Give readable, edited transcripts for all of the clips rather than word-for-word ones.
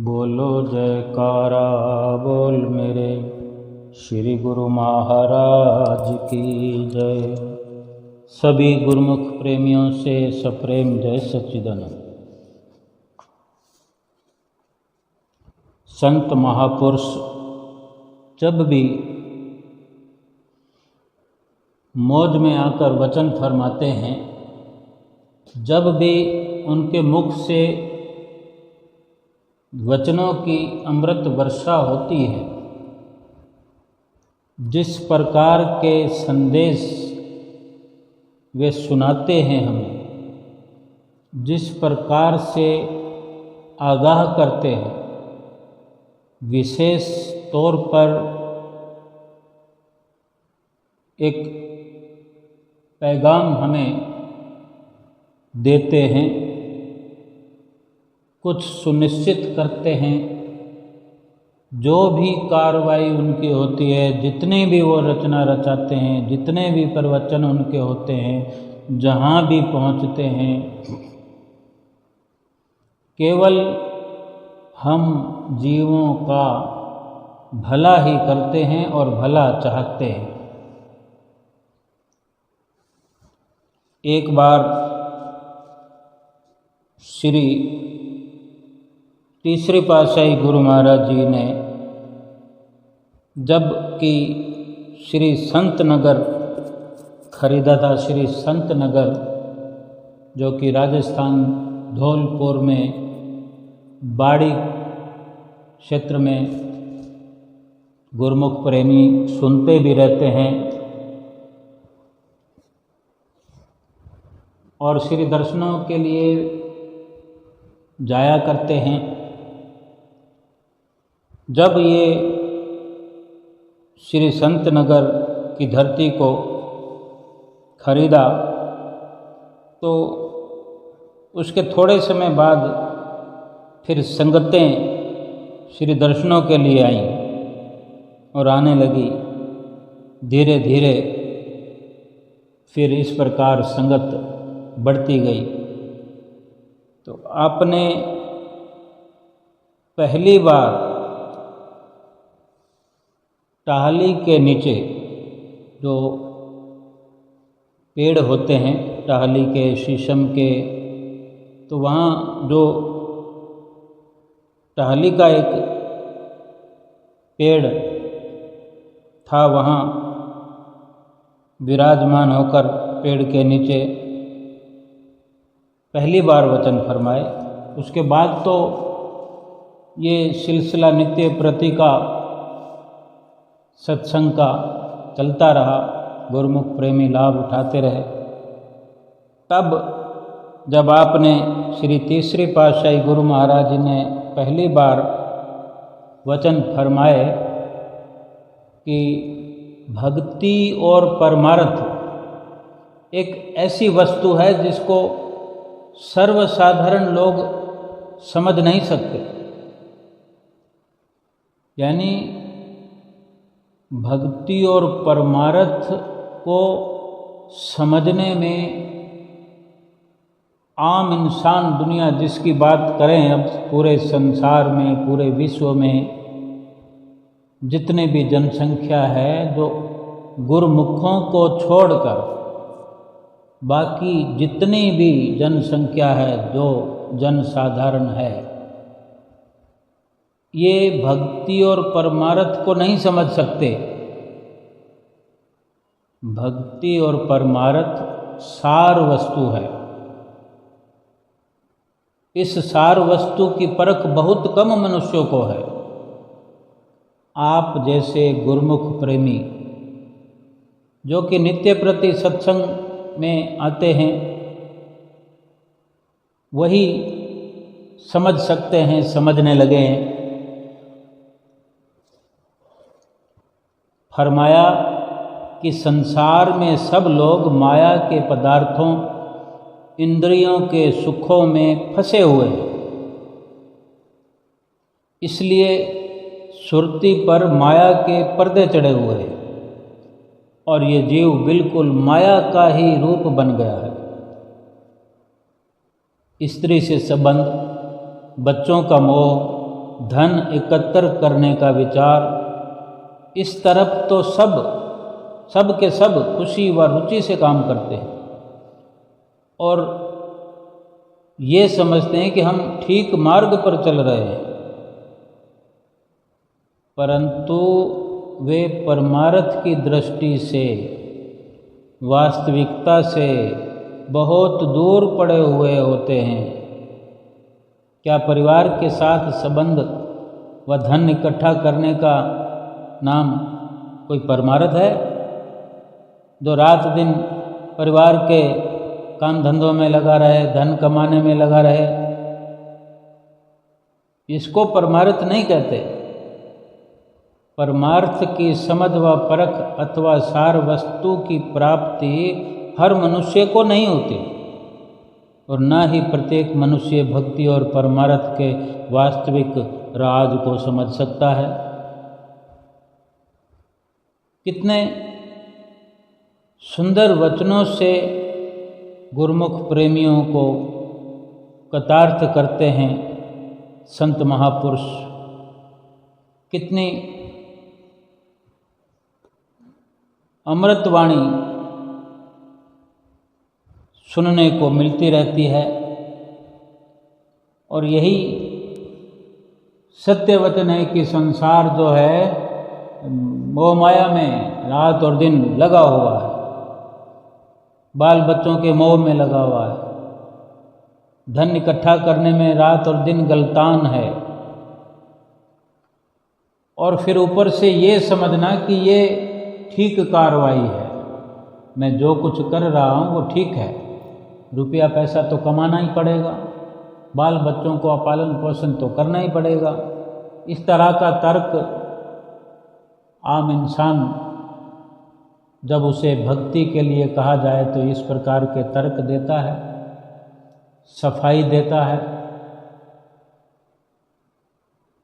बोलो जयकारा बोल मेरे श्री गुरु महाराज की जय। सभी गुरुमुख प्रेमियों से सप्रेम जय सच्चिदानंद। संत महापुरुष जब भी मौज में आकर वचन फरमाते हैं, जब भी उनके मुख से वचनों की अमृत वर्षा होती है, जिस प्रकार के संदेश वे सुनाते हैं हमें, जिस प्रकार से आगाह करते हैं, विशेष तौर पर एक पैगाम हमें देते हैं, कुछ सुनिश्चित करते हैं। जो भी कार्रवाई उनकी होती है, जितने भी वो रचना रचाते हैं, जितने भी प्रवचन उनके होते हैं, जहाँ भी पहुँचते हैं, केवल हम जीवों का भला ही करते हैं और भला चाहते हैं। एक बार श्री तीसरे पातशाही गुरु महाराज जी ने जब कि श्री संत नगर खरीदा था, श्री संत नगर जो कि राजस्थान धौलपुर में बाड़ी क्षेत्र में गुरुमुख प्रेमी सुनते भी रहते हैं और श्री दर्शनों के लिए जाया करते हैं। जब ये श्री संत नगर की धरती को खरीदा तो उसके थोड़े समय बाद फिर संगतें श्री दर्शनों के लिए आईं और आने लगी। धीरे धीरे फिर इस प्रकार संगत बढ़ती गई। तो आपने पहली बार टहली के नीचे जो पेड़ होते हैं, टहली के, शीशम के, तो वहाँ जो टहली का एक पेड़ था, वहाँ विराजमान होकर पेड़ के नीचे पहली बार वचन फरमाए। उसके बाद तो ये सिलसिला नित्य प्रति का सत्संग का चलता रहा, गुरुमुख प्रेमी लाभ उठाते रहे। तब जब आपने श्री तीसरे पातशाही गुरु महाराज जी ने पहली बार वचन फरमाए कि भक्ति और परमार्थ एक ऐसी वस्तु है जिसको सर्वसाधारण लोग समझ नहीं सकते, यानी भक्ति और परमार्थ को समझने में आम इंसान दुनिया जिसकी बात करें, अब पूरे संसार में, पूरे विश्व में जितने भी जनसंख्या है, जो गुरुमुखों को छोड़कर बाकी जितनी भी जनसंख्या है, जो जनसाधारण है, ये भक्ति और परमार्थ को नहीं समझ सकते। भक्ति और परमार्थ सार वस्तु है। इस सार वस्तु की परख बहुत कम मनुष्यों को है। आप जैसे गुरुमुख प्रेमी जो कि नित्य प्रति सत्संग में आते हैं, वही समझ सकते हैं, समझने लगे हैं। फरमाया कि संसार में सब लोग माया के पदार्थों, इंद्रियों के सुखों में फंसे हुए हैं। इसलिए सुरती पर माया के पर्दे चढ़े हुए हैं और ये जीव बिल्कुल माया का ही रूप बन गया है। स्त्री से संबंध, बच्चों का मोह, धन एकत्र करने का विचार, इस तरफ तो सब के सब खुशी व रुचि से काम करते हैं और ये समझते हैं कि हम ठीक मार्ग पर चल रहे हैं, परंतु वे परमार्थ की दृष्टि से, वास्तविकता से बहुत दूर पड़े हुए होते हैं। क्या परिवार के साथ संबंध व धन इकट्ठा करने का नाम कोई परमार्थ है? जो रात दिन परिवार के काम धंधों में लगा रहे, धन कमाने में लगा रहे, इसको परमार्थ नहीं कहते। परमार्थ की समझ व परख अथवा सार वस्तु की प्राप्ति हर मनुष्य को नहीं होती और न ही प्रत्येक मनुष्य भक्ति और परमार्थ के वास्तविक राज को समझ सकता है। कितने सुंदर वचनों से गुरुमुख प्रेमियों को कृतार्थ करते हैं संत महापुरुष। कितनी अमृतवाणी सुनने को मिलती रहती है और यही सत्य वचन है कि संसार जो है मोह माया में रात और दिन लगा हुआ है, बाल बच्चों के मोह में लगा हुआ है, धन इकट्ठा करने में रात और दिन गलतान है और फिर ऊपर से ये समझना कि ये ठीक कार्रवाई है, मैं जो कुछ कर रहा हूँ वो ठीक है, रुपया पैसा तो कमाना ही पड़ेगा, बाल बच्चों को पालन पोषण तो करना ही पड़ेगा। इस तरह का तर्क आम इंसान जब उसे भक्ति के लिए कहा जाए तो इस प्रकार के तर्क देता है, सफाई देता है।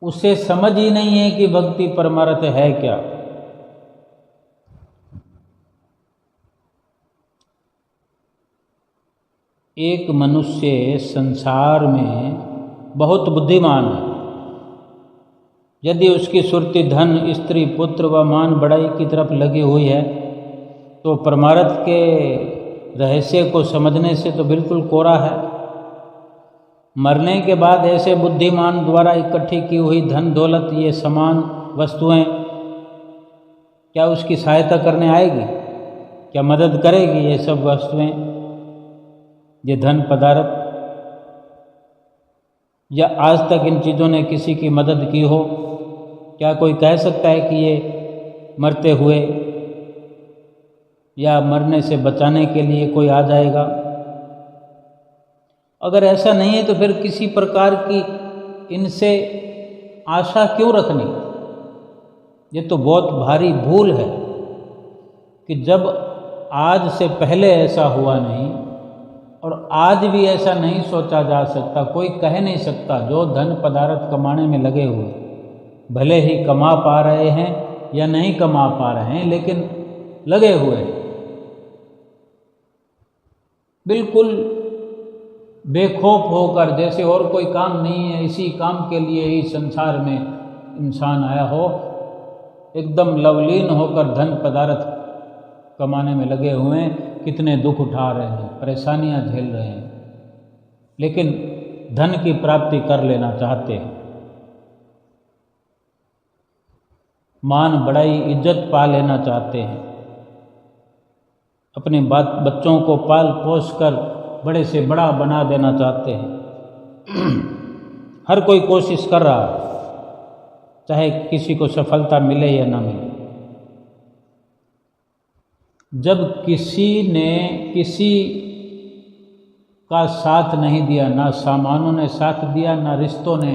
उसे समझ ही नहीं है कि भक्ति परमार्थ है क्या। एक मनुष्य संसार में बहुत बुद्धिमान है, यदि उसकी सुरती धन, स्त्री, पुत्र व मान बढ़ाई की तरफ लगी हुई है तो परमार्थ के रहस्य को समझने से तो बिल्कुल कोरा है। मरने के बाद ऐसे बुद्धिमान द्वारा इकट्ठी की हुई धन दौलत, ये समान वस्तुएं क्या उसकी सहायता करने आएगी? क्या मदद करेगी ये सब वस्तुएं, ये धन पदार्थ? या आज तक इन चीज़ों ने किसी की मदद की हो? क्या कोई कह सकता है कि ये मरते हुए या मरने से बचाने के लिए कोई आ जाएगा? अगर ऐसा नहीं है तो फिर किसी प्रकार की इनसे आशा क्यों रखनी? ये तो बहुत भारी भूल है कि जब आज से पहले ऐसा हुआ नहीं और आज भी ऐसा नहीं सोचा जा सकता, कोई कह नहीं सकता जो धन पदार्थ कमाने में लगे हुए, भले ही कमा पा रहे हैं या नहीं कमा पा रहे हैं, लेकिन लगे हुए हैं, बिल्कुल बेखौफ होकर, जैसे और कोई काम नहीं है, इसी काम के लिए ही संसार में इंसान आया हो, एकदम लवलीन होकर धन पदार्थ कमाने में लगे हुए हैं। कितने दुख उठा रहे हैं, परेशानियां झेल रहे हैं, लेकिन धन की प्राप्ति कर लेना चाहते हैं, मान बढ़ाई इज्जत पा लेना चाहते हैं, अपने बच्चों को पाल पोस कर बड़े से बड़ा बना देना चाहते हैं। हर कोई कोशिश कर रहा है, चाहे किसी को सफलता मिले या ना मिले। जब किसी ने किसी का साथ नहीं दिया, ना सामानों ने साथ दिया, ना रिश्तों ने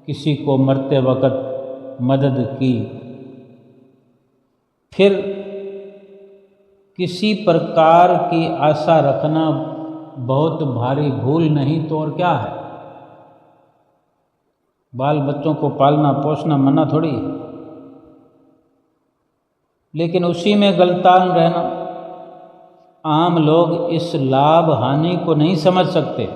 किसी को मरते वक्त मदद की, फिर किसी प्रकार की आशा रखना बहुत भारी भूल नहीं तो और क्या है। बाल बच्चों को पालना पोसना मना थोड़ी है, लेकिन उसी में गलतान रहना। आम लोग इस लाभ हानि को नहीं समझ सकते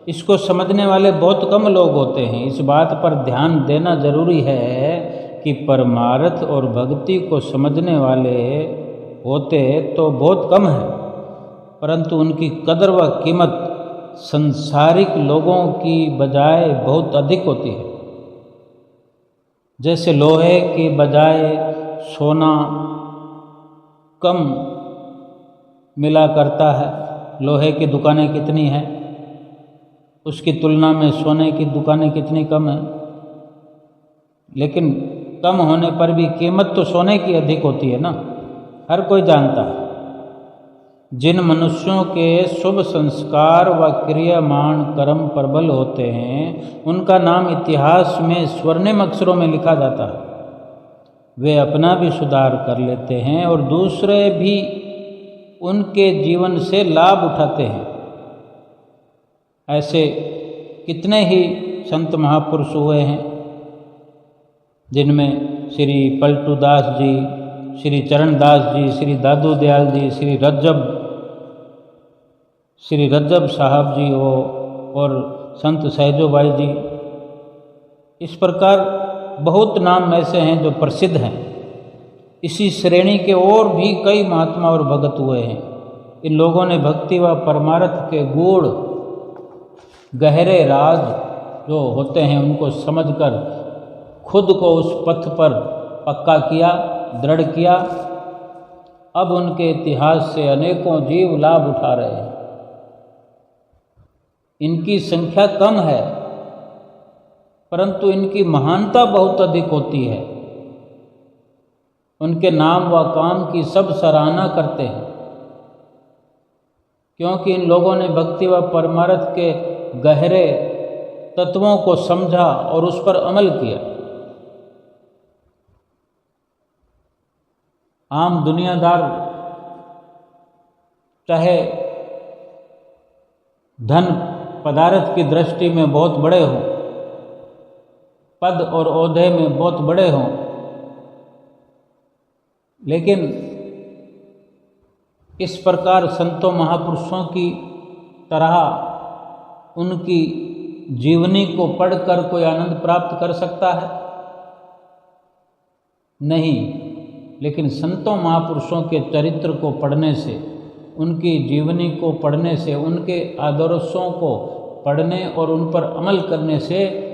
इसको समझने वाले बहुत कम लोग होते हैं। इस बात पर ध्यान देना जरूरी है कि परमार्थ और भक्ति को समझने वाले होते तो बहुत कम हैं, परंतु उनकी कदर व कीमत संसारिक लोगों की बजाय बहुत अधिक होती है। जैसे लोहे की बजाय सोना कम मिला करता है। लोहे की दुकानें कितनी हैं, उसकी तुलना में सोने की दुकानें कितनी कम हैं, लेकिन कम होने पर भी कीमत तो सोने की अधिक होती है ना, हर कोई जानता है। जिन मनुष्यों के शुभ संस्कार व क्रियामान कर्म प्रबल होते हैं, उनका नाम इतिहास में स्वर्णिम अक्षरों में लिखा जाता है। वे अपना भी सुधार कर लेते हैं और दूसरे भी उनके जीवन से लाभ उठाते हैं। ऐसे कितने ही संत महापुरुष हुए हैं, जिनमें श्री पलटू दास जी, श्री चरणदास जी, श्री दादू दयाल जी, श्री रज्जब साहब जी हो और संत सहजोबाई जी। इस प्रकार बहुत नाम ऐसे हैं जो प्रसिद्ध हैं। इसी श्रेणी के और भी कई महात्मा और भगत हुए हैं। इन लोगों ने भक्ति व परमार्थ के गूढ़ गहरे राज जो होते हैं उनको समझकर खुद को उस पथ पर पक्का किया, दृढ़ किया। अब उनके इतिहास से अनेकों जीव लाभ उठा रहे हैं। इनकी संख्या कम है, परंतु इनकी महानता बहुत अधिक होती है। उनके नाम व काम की सब सराहना करते हैं, क्योंकि इन लोगों ने भक्ति व परमार्थ के गहरे तत्वों को समझा और उस पर अमल किया। आम दुनियादार चाहे धन पदार्थ की दृष्टि में बहुत बड़े हों, पद और ओहदे में बहुत बड़े हों, लेकिन इस प्रकार संतों महापुरुषों की तरह उनकी जीवनी को पढ़कर कोई आनंद प्राप्त कर सकता है? नहीं। लेकिन संतों महापुरुषों के चरित्र को पढ़ने से, उनकी जीवनी को पढ़ने से, उनके आदर्शों को पढ़ने और उन पर अमल करने से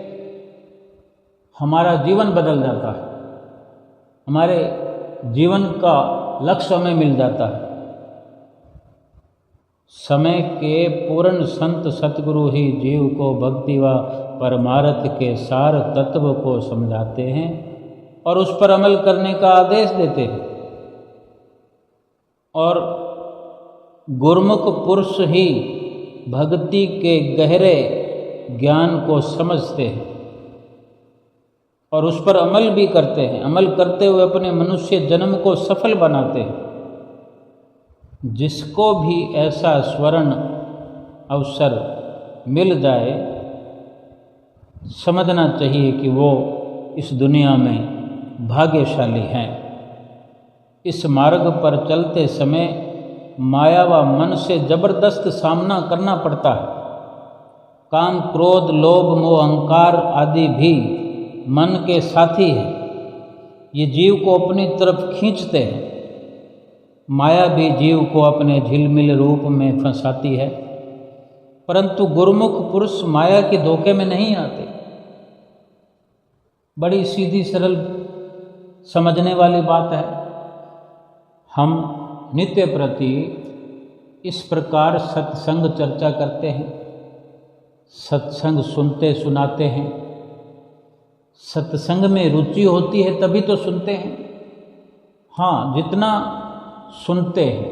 हमारा जीवन बदल जाता है, हमारे जीवन का लक्ष्य हमें मिल जाता है। समय के पूर्ण संत सतगुरु ही जीव को भक्ति व परमार्थ के सार तत्व को समझाते हैं और उस पर अमल करने का आदेश देते हैं। और गुरुमुख पुरुष ही भक्ति के गहरे ज्ञान को समझते हैं और उस पर अमल भी करते हैं। अमल करते हुए अपने मनुष्य जन्म को सफल बनाते हैं। जिसको भी ऐसा स्वर्ण अवसर मिल जाए, समझना चाहिए कि वो इस दुनिया में भाग्यशाली हैं। इस मार्ग पर चलते समय माया व मन से जबरदस्त सामना करना पड़ता है। काम, क्रोध, लोभ, मोह, अहंकार आदि भी मन के साथी हैं। ये जीव को अपनी तरफ खींचते हैं। माया भी जीव को अपने झिलमिल रूप में फंसाती है, परंतु गुरुमुख पुरुष माया के धोखे में नहीं आते। बड़ी सीधी सरल समझने वाली बात है। हम नित्य प्रति इस प्रकार सत्संग चर्चा करते हैं, सत्संग सुनते सुनाते हैं। सत्संग में रुचि होती है तभी तो सुनते हैं। हाँ, जितना सुनते हैं,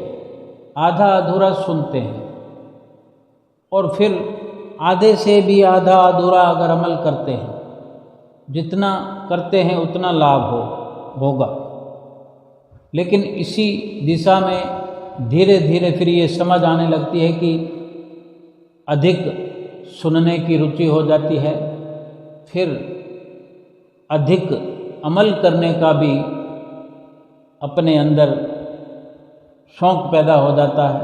आधा अधूरा सुनते हैं, और फिर आधे से भी आधा अधूरा अगर अमल करते हैं, जितना करते हैं उतना लाभ होगा। लेकिन इसी दिशा में धीरे धीरे फिर ये समझ आने लगती है कि अधिक सुनने की रुचि हो जाती है, फिर अधिक अमल करने का भी अपने अंदर शौक़ पैदा हो जाता है।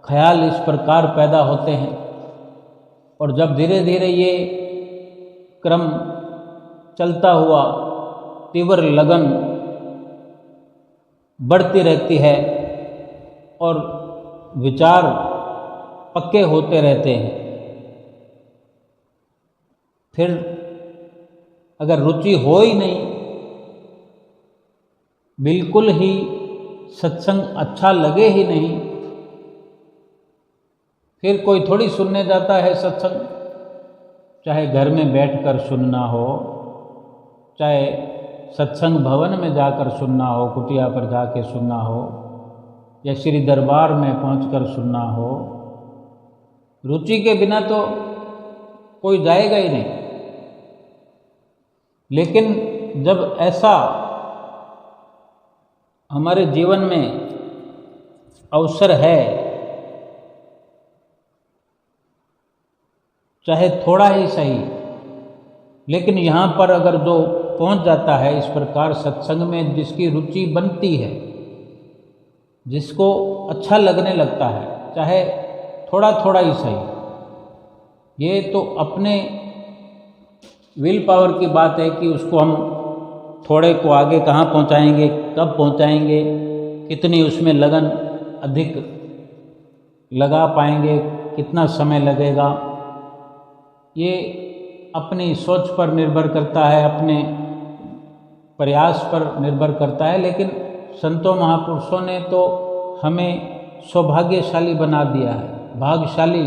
ख्याल इस प्रकार पैदा होते हैं और जब धीरे धीरे ये क्रम चलता हुआ तीव्र लगन बढ़ती रहती है और विचार पक्के होते रहते हैं, फिर अगर रुचि हो ही नहीं, बिल्कुल ही सत्संग अच्छा लगे ही नहीं, फिर कोई थोड़ी सुनने जाता है सत्संग। चाहे घर में बैठकर सुनना हो, चाहे सत्संग भवन में जाकर सुनना हो, कुटिया पर जाके सुनना हो, या श्री दरबार में पहुंचकर सुनना हो, रुचि के बिना तो कोई जाएगा ही नहीं। लेकिन जब ऐसा हमारे जीवन में अवसर है, चाहे थोड़ा ही सही, लेकिन यहाँ पर अगर जो पहुँच जाता है इस प्रकार सत्संग में, जिसकी रुचि बनती है, जिसको अच्छा लगने लगता है, चाहे थोड़ा थोड़ा ही सही, ये तो अपने विल पावर की बात है कि उसको हम थोड़े को आगे कहाँ पहुँचाएंगे, कब पहुँचाएंगे, कितनी उसमें लगन अधिक लगा पाएंगे, कितना समय लगेगा, ये अपनी सोच पर निर्भर करता है, अपने प्रयास पर निर्भर करता है। लेकिन संतों महापुरुषों ने तो हमें सौभाग्यशाली बना दिया है, भाग्यशाली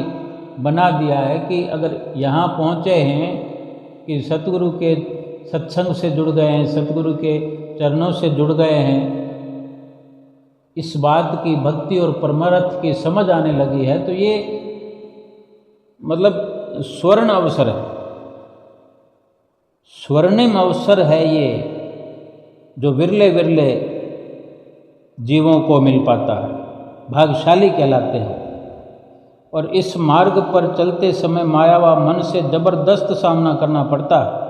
बना दिया है कि अगर यहाँ पहुँचे हैं कि सतगुरु के सत्संग से जुड़ गए हैं, सतगुरु के चरणों से जुड़ गए हैं, इस बात की भक्ति और परमार्थ की समझ आने लगी है, तो ये मतलब स्वर्ण अवसर है, स्वर्णिम अवसर है ये, जो विरले विरले जीवों को मिल पाता है, भाग्यशाली कहलाते हैं। और इस मार्ग पर चलते समय माया व मन से जबरदस्त सामना करना पड़ता है।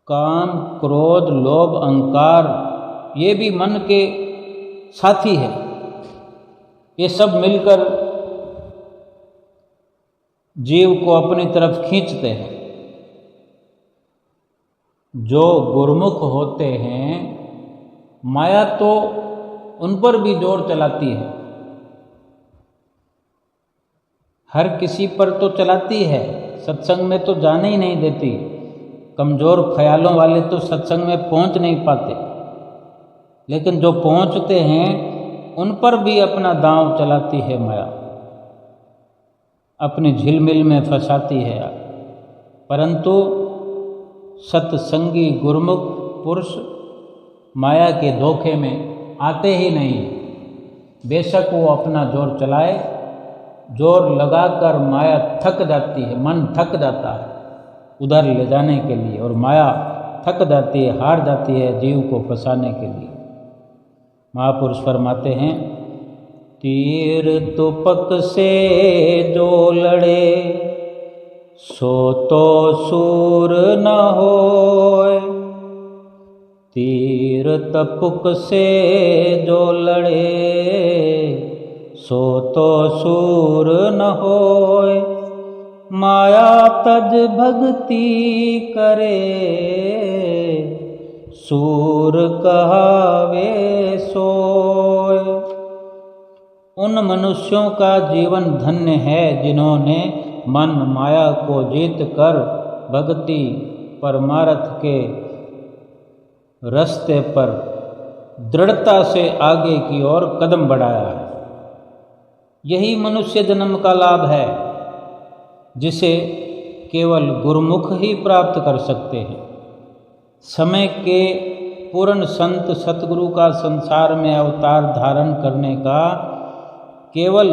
काम, क्रोध, लोभ, अहंकार, ये भी मन के साथी है। ये सब मिलकर जीव को अपनी तरफ खींचते हैं। जो गुरुमुख होते हैं, माया तो उन पर भी जोर चलाती है, हर किसी पर तो चलाती है, सत्संग में तो जाने ही नहीं देती। कमज़ोर ख्यालों वाले तो सत्संग में पहुंच नहीं पाते, लेकिन जो पहुंचते हैं उन पर भी अपना दांव चलाती है माया, अपनी झिलमिल में फंसाती है। परंतु सत्संगी गुरुमुख पुरुष माया के धोखे में आते ही नहीं। बेशक वो अपना जोर चलाए, जोर लगाकर माया थक जाती है, मन थक जाता है उधर ले जाने के लिए, और माया थक जाती है, हार जाती है जीव को फंसाने के लिए। महापुरुष फरमाते हैं, तीर तुपक से जो लड़े सो तो सूर न होए, तीर तपुक से जो लड़े सो तो सूर न होए, माया तज भक्ति करे सूर कहावे सोए। उन मनुष्यों का जीवन धन्य है जिन्होंने मन माया को जीत कर भक्ति परमार्थ के रास्ते पर दृढ़ता से आगे की ओर कदम बढ़ाया है। यही मनुष्य जन्म का लाभ है, जिसे केवल गुरुमुख ही प्राप्त कर सकते हैं। समय के पूर्ण संत सतगुरु का संसार में अवतार धारण करने का केवल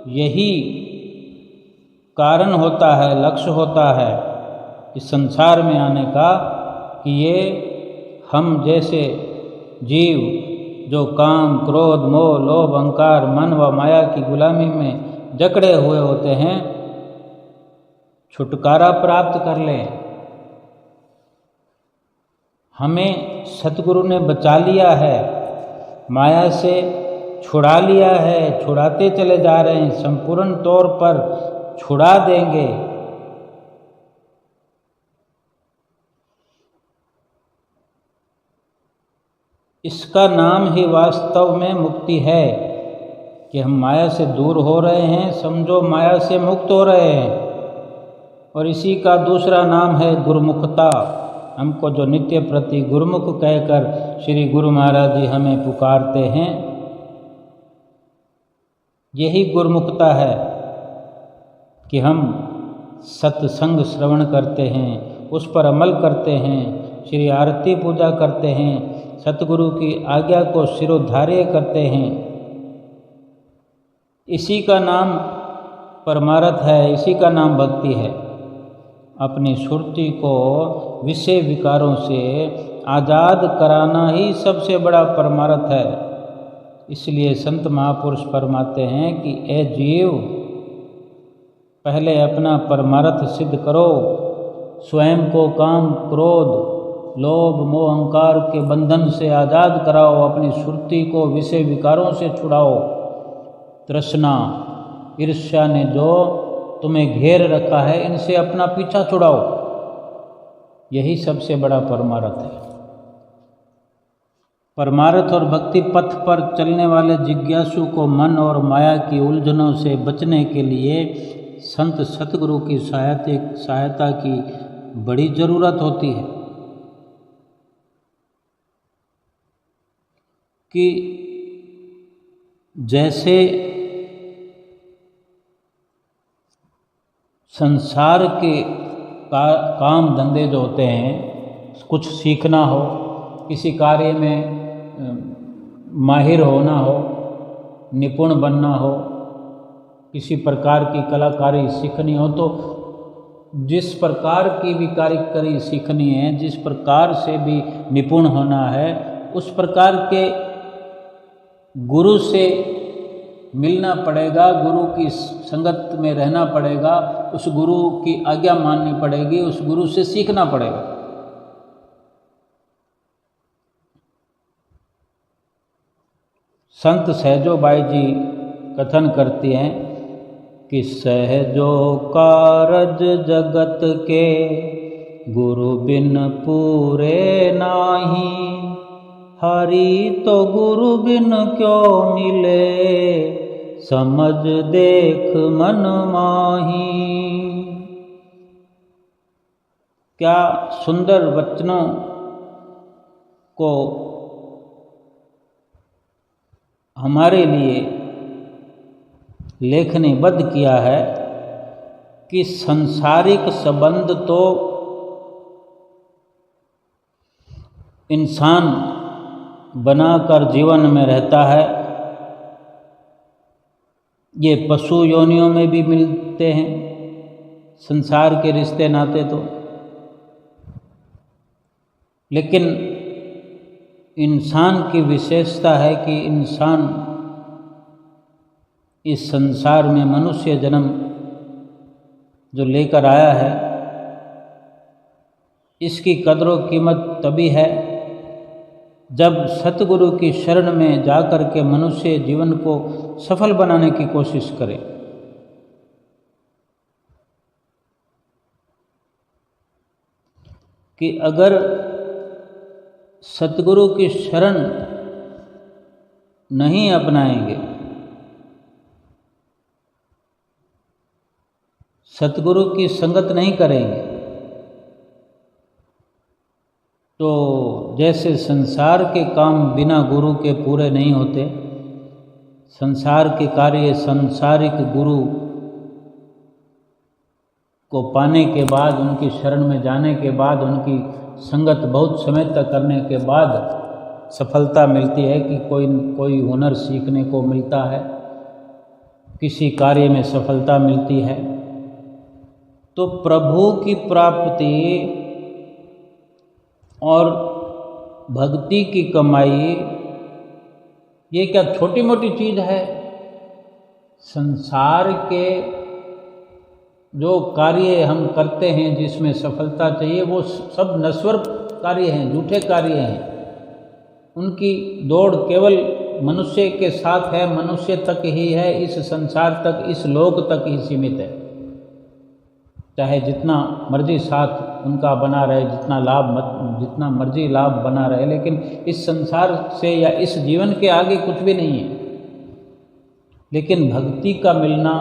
यही कारण होता है, लक्ष्य होता है इस संसार में आने का, कि ये हम जैसे जीव जो काम, क्रोध, मोह, लोभ, अहंकार, मन व माया की गुलामी में जकड़े हुए होते हैं, छुटकारा प्राप्त कर लें। हमें सतगुरु ने बचा लिया है, माया से छुड़ा लिया है, छुड़ाते चले जा रहे हैं, संपूर्ण तौर पर छुड़ा देंगे। इसका नाम ही वास्तव में मुक्ति है कि हम माया से दूर हो रहे हैं, समझो माया से मुक्त हो रहे हैं। और इसी का दूसरा नाम है गुरुमुखता। हमको जो नित्य प्रति गुरुमुख कहकर श्री गुरु महाराज जी हमें पुकारते हैं, यही गुरुमुखता है कि हम सत्संग श्रवण करते हैं, उस पर अमल करते हैं, श्री आरती पूजा करते हैं, सतगुरु की आज्ञा को शिरोधार्य करते हैं। इसी का नाम परमार्थ है, इसी का नाम भक्ति है। अपनी सुरति को विषय विकारों से आज़ाद कराना ही सबसे बड़ा परमार्थ है। इसलिए संत महापुरुष फरमाते हैं कि ए जीव, पहले अपना परमार्थ सिद्ध करो, स्वयं को काम, क्रोध, लोभ, मोह, अहंकार के बंधन से आज़ाद कराओ, अपनी सुरति को विषय विकारों से छुड़ाओ। तृष्णा, ईर्ष्या ने जो तुम्हें घेर रखा है, इनसे अपना पीछा छुड़ाओ। यही सबसे बड़ा परमार्थ है। परमार्थ और भक्ति पथ पर चलने वाले जिज्ञासु को मन और माया की उलझनों से बचने के लिए संत सतगुरु की सहायता की बड़ी जरूरत होती है। कि जैसे संसार के काम धंधे जो होते हैं, कुछ सीखना हो, किसी कार्य में माहिर होना हो, निपुण बनना हो, किसी प्रकार की कलाकारी सीखनी हो, तो जिस प्रकार की भी कारीगरी सीखनी है, जिस प्रकार से भी निपुण होना है, उस प्रकार के गुरु से मिलना पड़ेगा, गुरु की संगत में रहना पड़ेगा, उस गुरु की आज्ञा माननी पड़ेगी, उस गुरु से सीखना पड़ेगा। संत सहजोबाई जी कथन करती हैं कि सहजो कारज जगत के, गुरु बिन पूरे नाही, हरि तो गुरु बिन क्यों मिले, समझ देख मन माही। क्या सुंदर वचनों को हमारे लिए लेखनीबद्ध किया है कि सांसारिक संबंध तो इंसान बनाकर जीवन में रहता है, ये पशु योनियों में भी मिलते हैं संसार के रिश्ते नाते तो। लेकिन इंसान की विशेषता है कि इंसान इस संसार में मनुष्य जन्म जो लेकर आया है, इसकी कदर कीमत तभी है जब सतगुरु की शरण में जाकर के मनुष्य जीवन को सफल बनाने की कोशिश करे। कि अगर सतगुरु की शरण नहीं अपनाएंगे, सतगुरु की संगत नहीं करेंगे, तो जैसे संसार के काम बिना गुरु के पूरे नहीं होते, संसार के कार्य सांसारिक गुरु को पाने के बाद, उनकी शरण में जाने के बाद, उनकी संगत बहुत समय तक करने के बाद सफलता मिलती है कि कोई हुनर सीखने को मिलता है, किसी कार्य में सफलता मिलती है। तो प्रभु की प्राप्ति और भक्ति की कमाई ये क्या छोटी मोटी चीज़ है? संसार के जो कार्य हम करते हैं जिसमें सफलता चाहिए, वो सब नश्वर कार्य हैं, झूठे कार्य हैं। उनकी दौड़ केवल मनुष्य के साथ है, मनुष्य तक ही है, इस संसार तक, इस लोक तक ही सीमित है। चाहे जितना मर्जी साथ उनका बना रहे, जितना मर्जी लाभ बना रहे, लेकिन इस संसार से या इस जीवन के आगे कुछ भी नहीं है। लेकिन भक्ति का मिलना,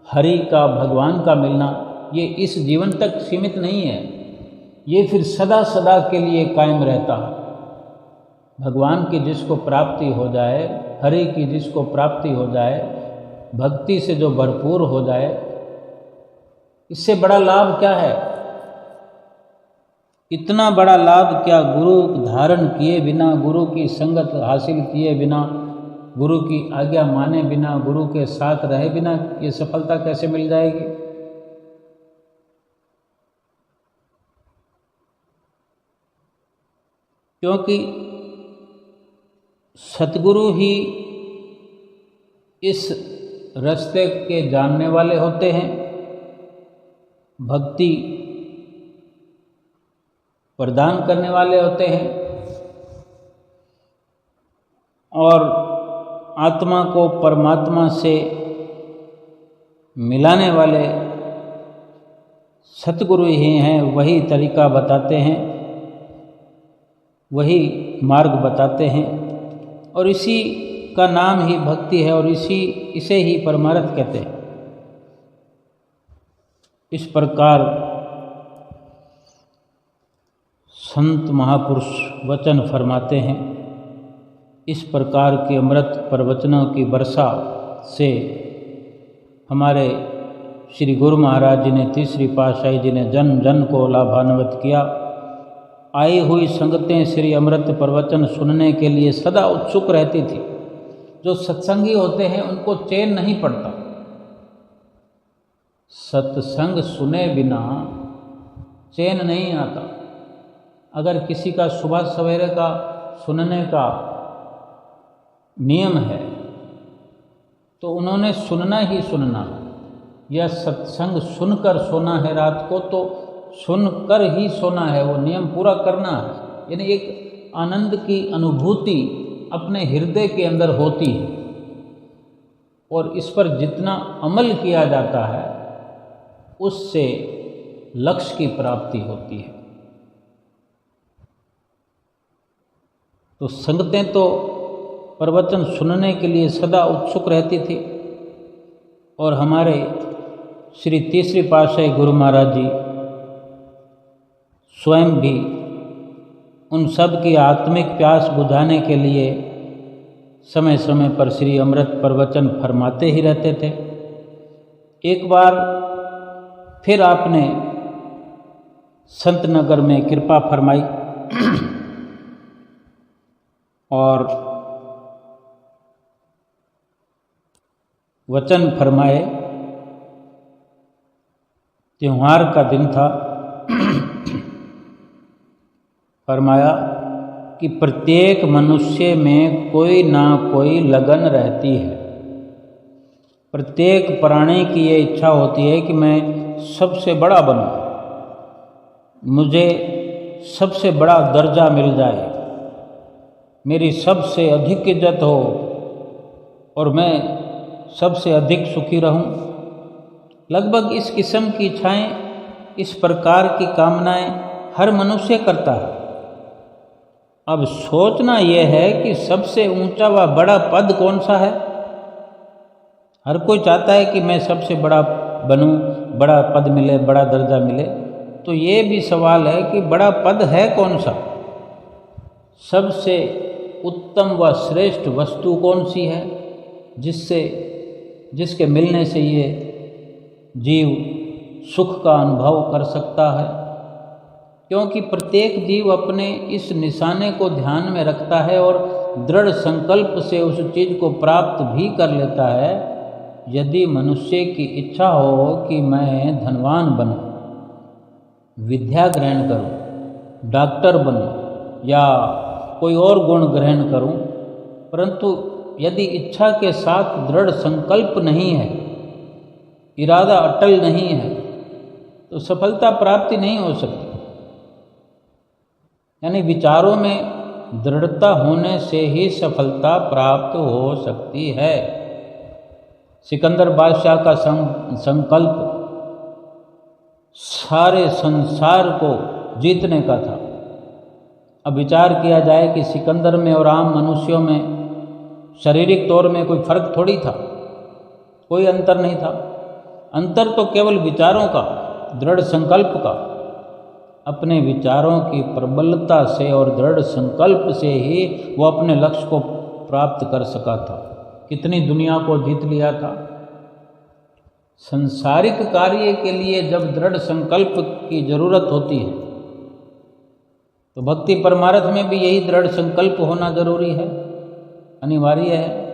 हरि का, भगवान का मिलना, ये इस जीवन तक सीमित नहीं है, ये फिर सदा सदा के लिए कायम रहता है। भगवान की जिसको प्राप्ति हो जाए, हरि की जिसको प्राप्ति हो जाए, भक्ति से जो भरपूर हो जाए, इससे बड़ा लाभ क्या है? इतना बड़ा लाभ क्या गुरु धारण किए बिना, गुरु की संगत हासिल किए बिना, गुरु की आज्ञा माने बिना, गुरु के साथ रहे बिना ये सफलता कैसे मिल जाएगी? क्योंकि सतगुरु ही इस रास्ते के जानने वाले होते हैं, भक्ति प्रदान करने वाले होते हैं और आत्मा को परमात्मा से मिलाने वाले सतगुरु ही हैं। वही तरीका बताते हैं, वही मार्ग बताते हैं और इसी का नाम ही भक्ति है और इसे ही परमार्थ कहते हैं। इस प्रकार संत महापुरुष वचन फरमाते हैं। इस प्रकार के अमृत प्रवचनों की वर्षा से हमारे श्री गुरु महाराज जी ने, तीसरी पातशाही जी ने जन जन को लाभान्वित किया। आई हुई संगतें श्री अमृत प्रवचन सुनने के लिए सदा उत्सुक रहती थी। जो सत्संगी होते हैं उनको चैन नहीं पड़ता। सत्संग सुने बिना चैन नहीं आता। अगर किसी का सुबह सवेरे का सुनने का नियम है तो उन्होंने सुनना ही सुनना, या सत्संग सुनकर सोना है रात को तो सुनकर ही सोना है, वो नियम पूरा करना है। यानी एक आनंद की अनुभूति अपने हृदय के अंदर होती है और इस पर जितना अमल किया जाता है उससे लक्ष्य की प्राप्ति होती है। तो संगतें तो प्रवचन सुनने के लिए सदा उत्सुक रहती थी और हमारे श्री तीसरी पातशाही गुरु महाराज जी स्वयं भी उन सब की आत्मिक प्यास बुझाने के लिए समय समय पर श्री अमृत प्रवचन फरमाते ही रहते थे। एक बार फिर आपने संतनगर में कृपा फरमाई और वचन फरमाए। त्योहार का दिन था। फरमाया कि प्रत्येक मनुष्य में कोई ना कोई लगन रहती है। प्रत्येक प्राणी की ये इच्छा होती है कि मैं सबसे बड़ा बनूं, मुझे सबसे बड़ा दर्जा मिल जाए, मेरी सबसे अधिक इज्जत हो और मैं सबसे अधिक सुखी रहूं। लगभग इस किस्म की इच्छाएं, इस प्रकार की कामनाएं हर मनुष्य करता है। अब सोचना यह है कि सबसे ऊंचा व बड़ा पद कौन सा है। हर कोई चाहता है कि मैं सबसे बड़ा बनूं, बड़ा पद मिले, बड़ा दर्जा मिले। तो ये भी सवाल है कि बड़ा पद है कौन सा, सबसे उत्तम व श्रेष्ठ वस्तु कौन सी है जिसके मिलने से ये जीव सुख का अनुभव कर सकता है। क्योंकि प्रत्येक जीव अपने इस निशाने को ध्यान में रखता है और दृढ़ संकल्प से उस चीज़ को प्राप्त भी कर लेता है। यदि मनुष्य की इच्छा हो कि मैं धनवान बनूं, विद्या ग्रहण करूं, डॉक्टर बनूं या कोई और गुण ग्रहण करूं, परंतु यदि इच्छा के साथ दृढ़ संकल्प नहीं है, इरादा अटल नहीं है, तो सफलता प्राप्ति नहीं हो सकती। यानी विचारों में दृढ़ता होने से ही सफलता प्राप्त हो सकती है। सिकंदर बादशाह का संकल्प सारे संसार को जीतने का था। अब विचार किया जाए कि सिकंदर में और आम मनुष्यों में शारीरिक तौर में कोई फर्क थोड़ी था, कोई अंतर नहीं था। अंतर तो केवल विचारों का, दृढ़ संकल्प का। अपने विचारों की प्रबलता से और दृढ़ संकल्प से ही वो अपने लक्ष्य को प्राप्त कर सका था। कितनी दुनिया को जीत लिया था। संसारिक कार्य के लिए जब दृढ़ संकल्प की जरूरत होती है तो भक्ति परमार्थ में भी यही दृढ़ संकल्प होना जरूरी है, अनिवार्य है।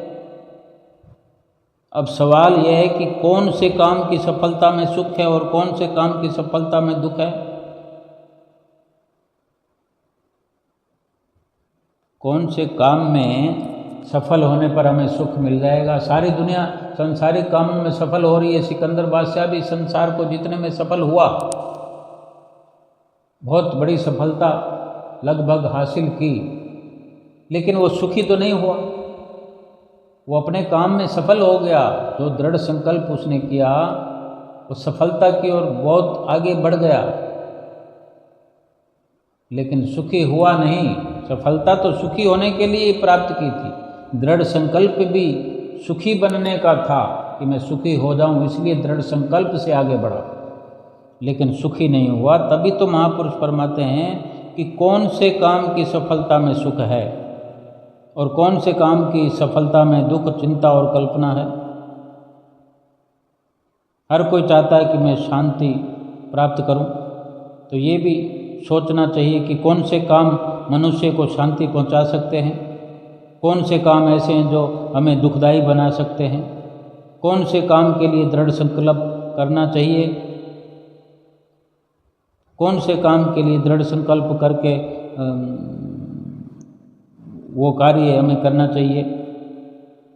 अब सवाल यह है कि कौन से काम की सफलता में सुख है और कौन से काम की सफलता में दुख है। कौन से काम में सफल होने पर हमें सुख मिल जाएगा। सारी दुनिया संसारिक कामों में सफल हो रही है। सिकंदर बादशाह भी संसार को जीतने में सफल हुआ, बहुत बड़ी सफलता लगभग हासिल की, लेकिन वो सुखी तो नहीं हुआ। वो अपने काम में सफल हो गया। जो दृढ़ संकल्प उसने किया वो सफलता की ओर बहुत आगे बढ़ गया, लेकिन सुखी हुआ नहीं। सफलता तो सुखी होने के लिए ही प्राप्त की थी। दृढ़ संकल्प भी सुखी बनने का था कि मैं सुखी हो जाऊं, इसलिए दृढ़ संकल्प से आगे बढ़ा, लेकिन सुखी नहीं हुआ। तभी तो महापुरुष फरमाते हैं कि कौन से काम की सफलता में सुख है और कौन से काम की सफलता में दुख, चिंता और कल्पना है। हर कोई चाहता है कि मैं शांति प्राप्त करूं, तो ये भी सोचना चाहिए कि कौन से काम मनुष्य को शांति पहुंचा सकते हैं, कौन से काम ऐसे हैं जो हमें दुखदाई बना सकते हैं, कौन से काम के लिए दृढ़ संकल्प करना चाहिए, कौन से काम के लिए दृढ़ संकल्प करके वो कार्य हमें करना चाहिए,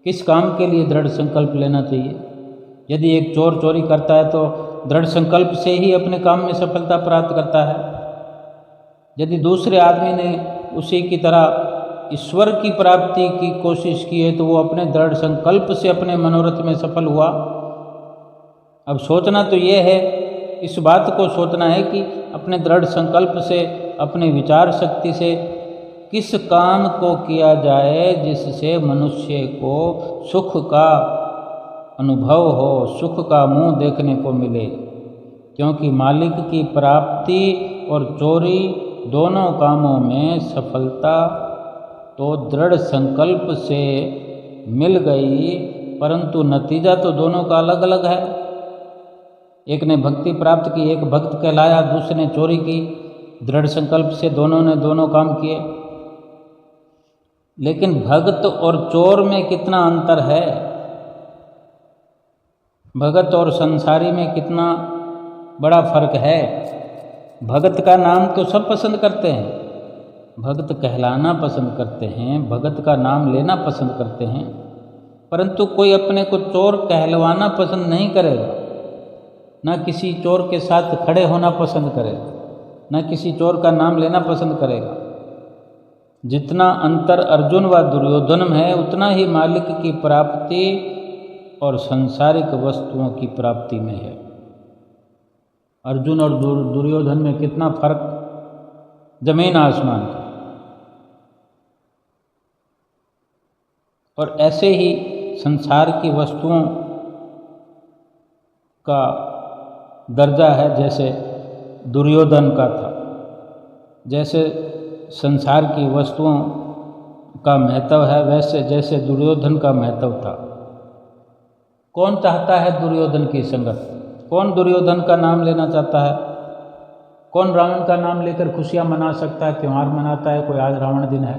किस काम के लिए दृढ़ संकल्प लेना चाहिए। यदि एक चोर चोरी करता है तो दृढ़ संकल्प से ही अपने काम में सफलता प्राप्त करता है। यदि दूसरे आदमी ने उसी की तरह ईश्वर की प्राप्ति की कोशिश की है तो वो अपने दृढ़ संकल्प से अपने मनोरथ में सफल हुआ। अब सोचना तो ये है, इस बात को सोचना है कि अपने दृढ़ संकल्प से, अपने विचार शक्ति से किस काम को किया जाए जिससे मनुष्य को सुख का अनुभव हो, सुख का मुंह देखने को मिले। क्योंकि मालिक की प्राप्ति और चोरी दोनों कामों में सफलता तो दृढ़ संकल्प से मिल गई, परंतु नतीजा तो दोनों का अलग अलग है। एक ने भक्ति प्राप्त की, एक भक्त कहलाया, दूसरे ने चोरी की। दृढ़ संकल्प से दोनों ने दोनों काम किए, लेकिन भक्त और चोर में कितना अंतर है। भगत और संसारी में कितना बड़ा फर्क है। भगत का नाम तो सब पसंद करते हैं, भगत कहलाना पसंद करते हैं, भगत का नाम लेना पसंद करते हैं, परंतु कोई अपने को चोर कहलवाना पसंद नहीं करेगा, ना किसी चोर के साथ खड़े होना पसंद करेगा, ना किसी चोर का नाम लेना पसंद करेगा। जितना अंतर अर्जुन व दुर्योधन में है, उतना ही मालिक की प्राप्ति और सांसारिक वस्तुओं की प्राप्ति में है। अर्जुन और दुर्योधन में कितना फर्क, जमीन आसमान का। और ऐसे ही संसार की वस्तुओं का दर्जा है जैसे दुर्योधन का था, जैसे संसार की वस्तुओं का महत्व है वैसे जैसे दुर्योधन का महत्व था। कौन चाहता है दुर्योधन की संगत? कौन दुर्योधन का नाम लेना चाहता है? कौन रावण का नाम लेकर खुशियां मना सकता है, त्यौहार मनाता है? कोई आज रावण दिन है।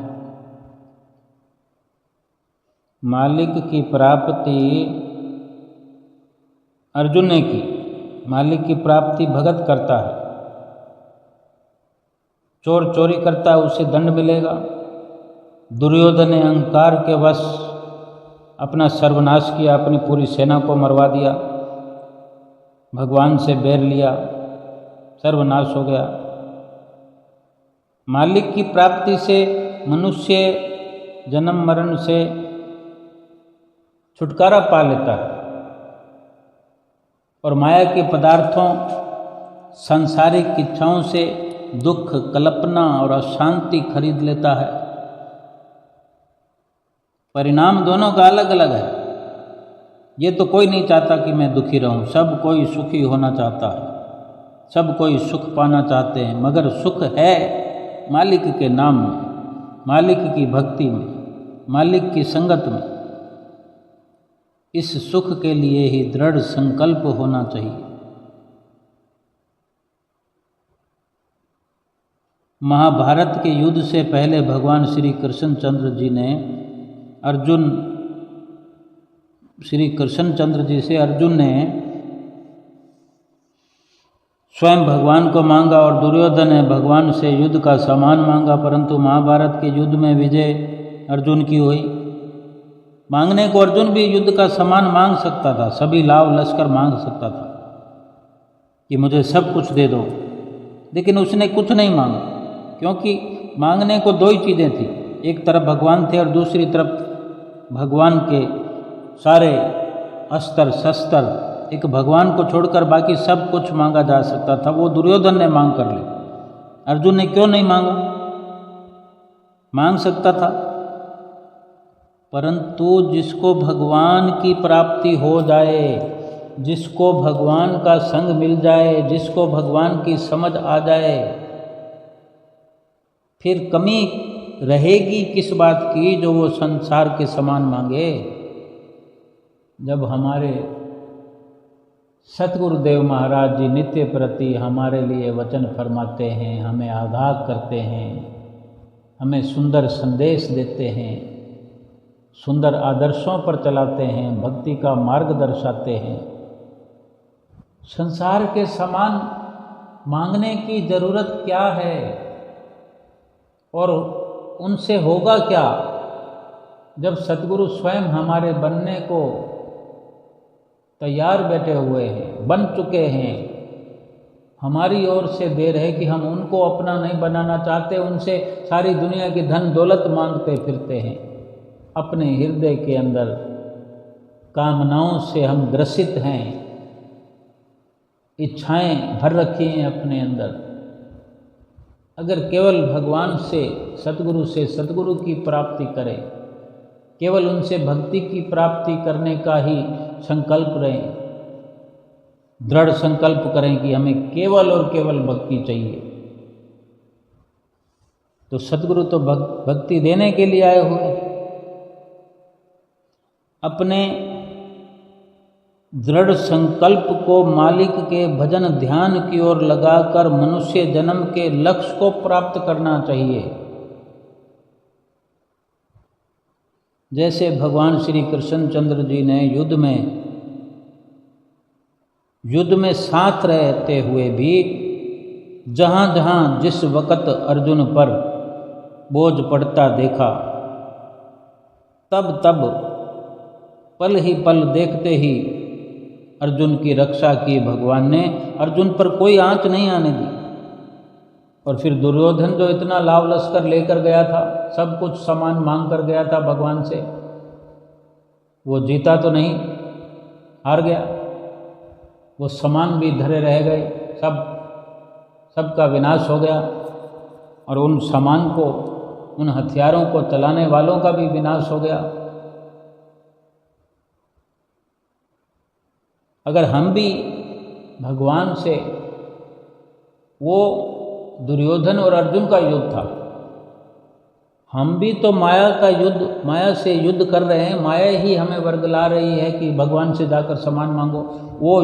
मालिक की प्राप्ति अर्जुन ने की, मालिक की प्राप्ति भगत करता है। चोर चोरी करता है, उसे दंड मिलेगा। दुर्योधन ने अहंकार के वश अपना सर्वनाश किया, अपनी पूरी सेना को मरवा दिया, भगवान से बैर लिया, सर्वनाश हो गया। मालिक की प्राप्ति से मनुष्य जन्म मरण से छुटकारा पा लेता है और माया के पदार्थों सांसारिक इच्छाओं से दुख, कल्पना और अशांति खरीद लेता है। परिणाम दोनों का अलग अलग है। ये तो कोई नहीं चाहता कि मैं दुखी रहूं, सब कोई सुखी होना चाहता है, सब कोई सुख पाना चाहते हैं, मगर सुख है मालिक के नाम में, मालिक की भक्ति में, मालिक की संगत में। इस सुख के लिए ही दृढ़ संकल्प होना चाहिए। महाभारत के युद्ध से पहले भगवान श्री कृष्णचंद्र जी ने श्री कृष्णचंद्र जी से अर्जुन ने स्वयं भगवान को मांगा और दुर्योधन ने भगवान से युद्ध का सामान मांगा, परंतु महाभारत के युद्ध में विजय अर्जुन की हुई। मांगने को अर्जुन भी युद्ध का सामान मांग सकता था, सभी लाव लश्कर मांग सकता था कि मुझे सब कुछ दे दो, लेकिन उसने कुछ नहीं मांगा, क्योंकि मांगने को दो ही चीज़ें थी, एक तरफ भगवान थे और दूसरी तरफ भगवान के सारे अस्त्र शस्त्र। एक भगवान को छोड़कर बाकी सब कुछ मांगा जा सकता था, वो दुर्योधन ने मांग कर ली। अर्जुन ने क्यों नहीं मांगा? मांग सकता था, परंतु जिसको भगवान की प्राप्ति हो जाए, जिसको भगवान का संग मिल जाए, जिसको भगवान की समझ आ जाए, फिर कमी रहेगी किस बात की जो वो संसार के समान मांगे। जब हमारे सतगुरुदेव महाराज जी नित्य प्रति हमारे लिए वचन फरमाते हैं, हमें आगाह करते हैं, हमें सुंदर संदेश देते हैं, सुंदर आदर्शों पर चलाते हैं, भक्ति का मार्ग दर्शाते हैं, संसार के समान मांगने की जरूरत क्या है और उनसे होगा क्या जब सतगुरु स्वयं हमारे बनने को तैयार बैठे हुए हैं, बन चुके हैं। हमारी ओर से देर है कि हम उनको अपना नहीं बनाना चाहते, उनसे सारी दुनिया की धन दौलत मांगते फिरते हैं। अपने हृदय के अंदर कामनाओं से हम ग्रसित हैं, इच्छाएं भर रखी हैं अपने अंदर। अगर केवल भगवान से सतगुरु की प्राप्ति करें, केवल उनसे भक्ति की प्राप्ति करने का ही संकल्प रहें, दृढ़ संकल्प करें कि हमें केवल और केवल भक्ति चाहिए, तो सतगुरु तो भक्ति देने के लिए आए हुए। अपने दृढ़ संकल्प को मालिक के भजन ध्यान की ओर लगाकर मनुष्य जन्म के लक्ष्य को प्राप्त करना चाहिए। जैसे भगवान श्री कृष्णचंद्र जी ने युद्ध में साथ रहते हुए भी जहाँ जहाँ जिस वक़्त अर्जुन पर बोझ पड़ता देखा, तब पल ही पल देखते ही अर्जुन की रक्षा की भगवान ने। अर्जुन पर कोई आँच नहीं आने दी। और फिर दुर्योधन जो इतना लाव लश्कर लेकर गया था, सब कुछ सामान मांग कर गया था भगवान से, वो जीता तो नहीं, हार गया। वो सामान भी धरे रह गए, सबका विनाश हो गया। और उन सामान को, उन हथियारों को चलाने वालों का भी विनाश हो गया। अगर हम भी भगवान से, वो दुर्योधन और अर्जुन का युद्ध था, हम भी तो माया से युद्ध कर रहे हैं। माया ही हमें वर्गला रही है कि भगवान से जाकर सामान मांगो। वो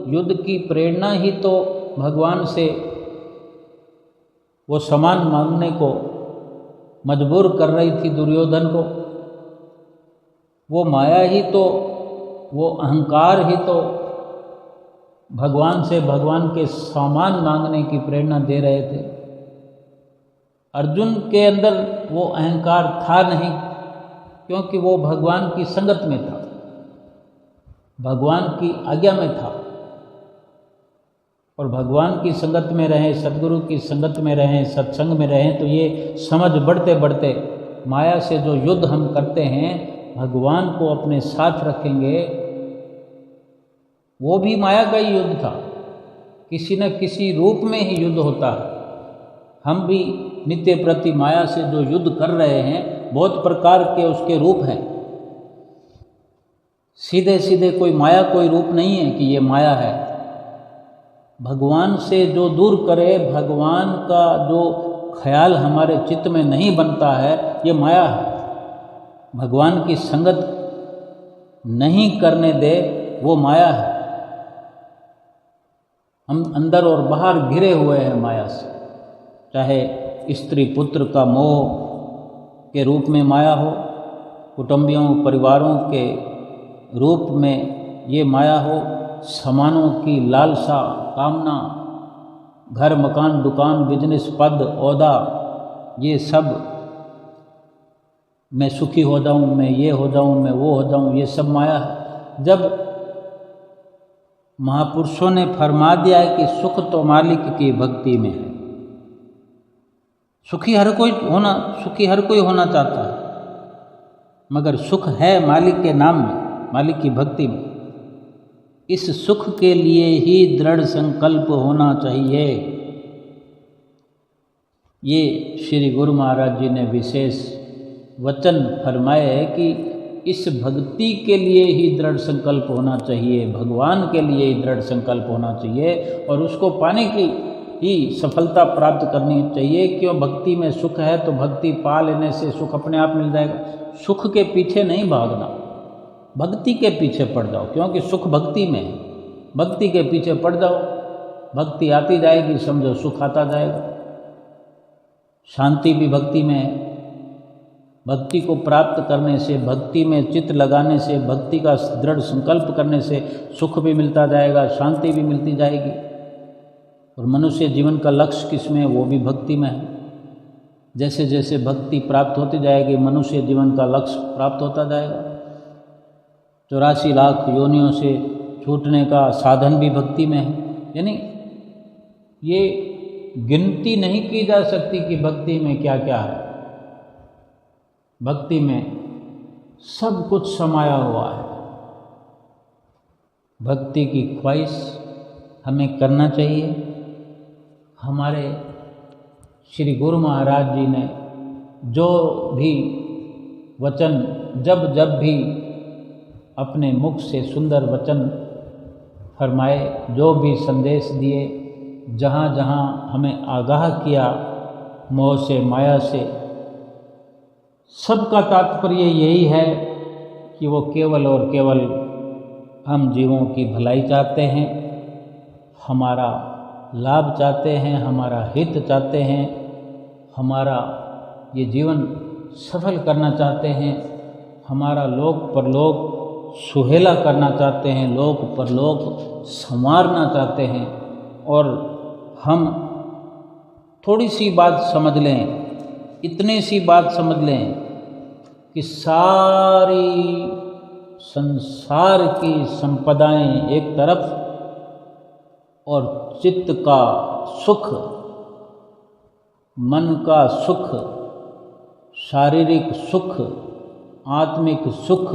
युद्ध की प्रेरणा ही तो भगवान से वो सामान मांगने को मजबूर कर रही थी दुर्योधन को। वो माया ही तो, वो अहंकार ही तो भगवान से भगवान के सामान मांगने की प्रेरणा दे रहे थे। अर्जुन के अंदर वो अहंकार था नहीं, क्योंकि वो भगवान की संगत में था, भगवान की आज्ञा में था। और भगवान की संगत में रहें, सद्गुरु की संगत में रहें, सत्संग में रहें, तो ये समझ बढ़ते बढ़ते माया से जो युद्ध हम करते हैं, भगवान को अपने साथ रखेंगे। वो भी माया का ही युद्ध था, किसी न किसी रूप में ही युद्ध होता है। हम भी नित्य प्रति माया से जो युद्ध कर रहे हैं, बहुत प्रकार के उसके रूप हैं। सीधे सीधे कोई माया कोई रूप नहीं है कि ये माया है। भगवान से जो दूर करे, भगवान का जो ख्याल हमारे चित्त में नहीं बनता है, ये माया है। भगवान की संगत नहीं करने दे, वो माया है। हम अंदर और बाहर घिरे हुए हैं माया से, चाहे स्त्री पुत्र का मोह के रूप में माया हो, कुटुंबियों परिवारों के रूप में ये माया हो, सामानों की लालसा कामना, घर मकान दुकान बिजनेस पद ओहदा, ये सब मैं सुखी हो जाऊँ, मैं ये हो जाऊँ, मैं वो हो जाऊँ, ये सब माया है। जब महापुरुषों ने फरमा दिया है कि सुख तो मालिक की भक्ति में है। सुखी हर कोई होना चाहता है, मगर सुख है मालिक के नाम में, मालिक की भक्ति में। इस सुख के लिए ही दृढ़ संकल्प होना चाहिए। ये श्री गुरु महाराज जी ने विशेष वचन फरमाए है कि इस भक्ति के लिए ही दृढ़ संकल्प होना चाहिए, भगवान के लिए ही दृढ़ संकल्प होना चाहिए, और उसको पाने की ही सफलता प्राप्त करनी चाहिए। क्यों? भक्ति में सुख है, तो भक्ति पा लेने से सुख अपने आप मिल जाएगा। सुख के पीछे नहीं भागना, भक्ति के पीछे पड़ जाओ, क्योंकि सुख भक्ति में है। भक्ति के पीछे पड़ जाओ, भक्ति आती जाएगी, समझो सुख आता जाएगा। शांति भी भक्ति में है। भक्ति को प्राप्त करने से, भक्ति में चित्त लगाने से, भक्ति का दृढ़ संकल्प करने से सुख भी मिलता जाएगा, शांति भी मिलती जाएगी। और मनुष्य जीवन का लक्ष्य किसमें है? वो भी भक्ति में है। जैसे जैसे भक्ति प्राप्त होती जाएगी, मनुष्य जीवन का लक्ष्य प्राप्त होता जाएगा। 84 लाख योनियों से छूटने का साधन भी भक्ति में है। यानी ये गिनती नहीं की जा सकती कि भक्ति में क्या क्या है। भक्ति में सब कुछ समाया हुआ है। भक्ति की ख्वाहिश हमें करना चाहिए। हमारे श्री गुरु महाराज जी ने जो भी वचन जब जब भी अपने मुख से सुंदर वचन फरमाए, जो भी संदेश दिए, जहाँ जहाँ हमें आगाह किया मोह से माया से, सबका तात्पर्य यही है कि वो केवल और केवल हम जीवों की भलाई चाहते हैं, हमारा लाभ चाहते हैं, हमारा हित चाहते हैं, हमारा ये जीवन सफल करना चाहते हैं, हमारा लोक परलोक सुहेला करना चाहते हैं, लोक परलोक संवारना चाहते हैं। और हम थोड़ी सी बात समझ लें, इतनी सी बात समझ लें कि सारी संसार की संपदाएं एक तरफ और चित्त का सुख, मन का सुख, शारीरिक सुख, आत्मिक सुख,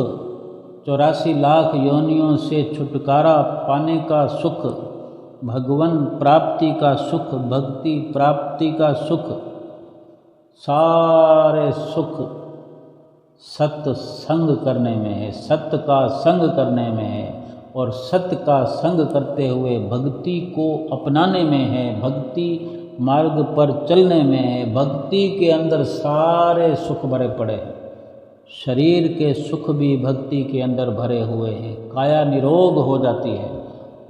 84 लाख योनियों से छुटकारा पाने का सुख, भगवान प्राप्ति का सुख, भक्ति प्राप्ति का सुख, सारे सुख सत्संग करने में है, सत्य का संग करने में है। और सत्य का संग करते हुए भक्ति को अपनाने में है, भक्ति मार्ग पर चलने में है। भक्ति के अंदर सारे सुख भरे पड़े हैं। शरीर के सुख भी भक्ति के अंदर भरे हुए हैं। काया निरोग हो जाती है,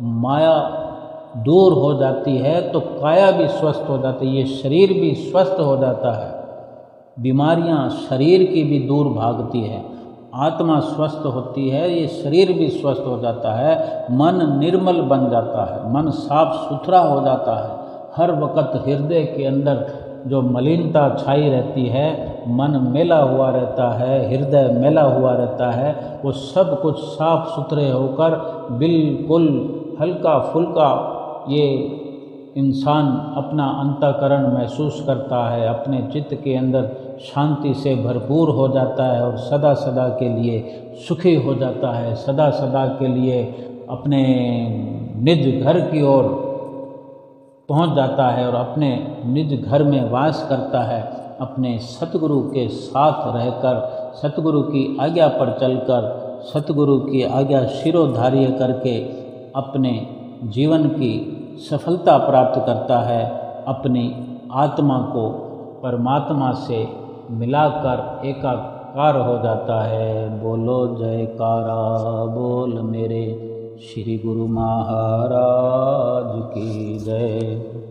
माया दूर हो जाती है, तो काया भी स्वस्थ हो जाती है, ये शरीर भी स्वस्थ हो जाता है। बीमारियां शरीर की भी दूर भागती है, आत्मा स्वस्थ होती है, ये शरीर भी स्वस्थ हो जाता है। मन निर्मल बन जाता है, मन साफ सुथरा हो जाता है। हर वक्त हृदय के अंदर जो मलिनता छाई रहती है, मन मेला हुआ रहता है, हृदय मेला हुआ रहता है, वो सब कुछ साफ सुथरे होकर बिल्कुल हल्का फुल्का ये इंसान अपना अंतःकरण महसूस करता है, अपने चित्त के अंदर शांति से भरपूर हो जाता है और सदा सदा के लिए सुखी हो जाता है, सदा सदा के लिए अपने निज घर की ओर पहुंच जाता है और अपने निज घर में वास करता है। अपने सतगुरु के साथ रहकर, सतगुरु की आज्ञा पर चलकर, सतगुरु की आज्ञा शिरोधार्य करके अपने जीवन की सफलता प्राप्त करता है, अपनी आत्मा को परमात्मा से मिलाकर एकाकार हो जाता है। बोलो जयकारा बोल मेरे श्री गुरु महाराज की जय।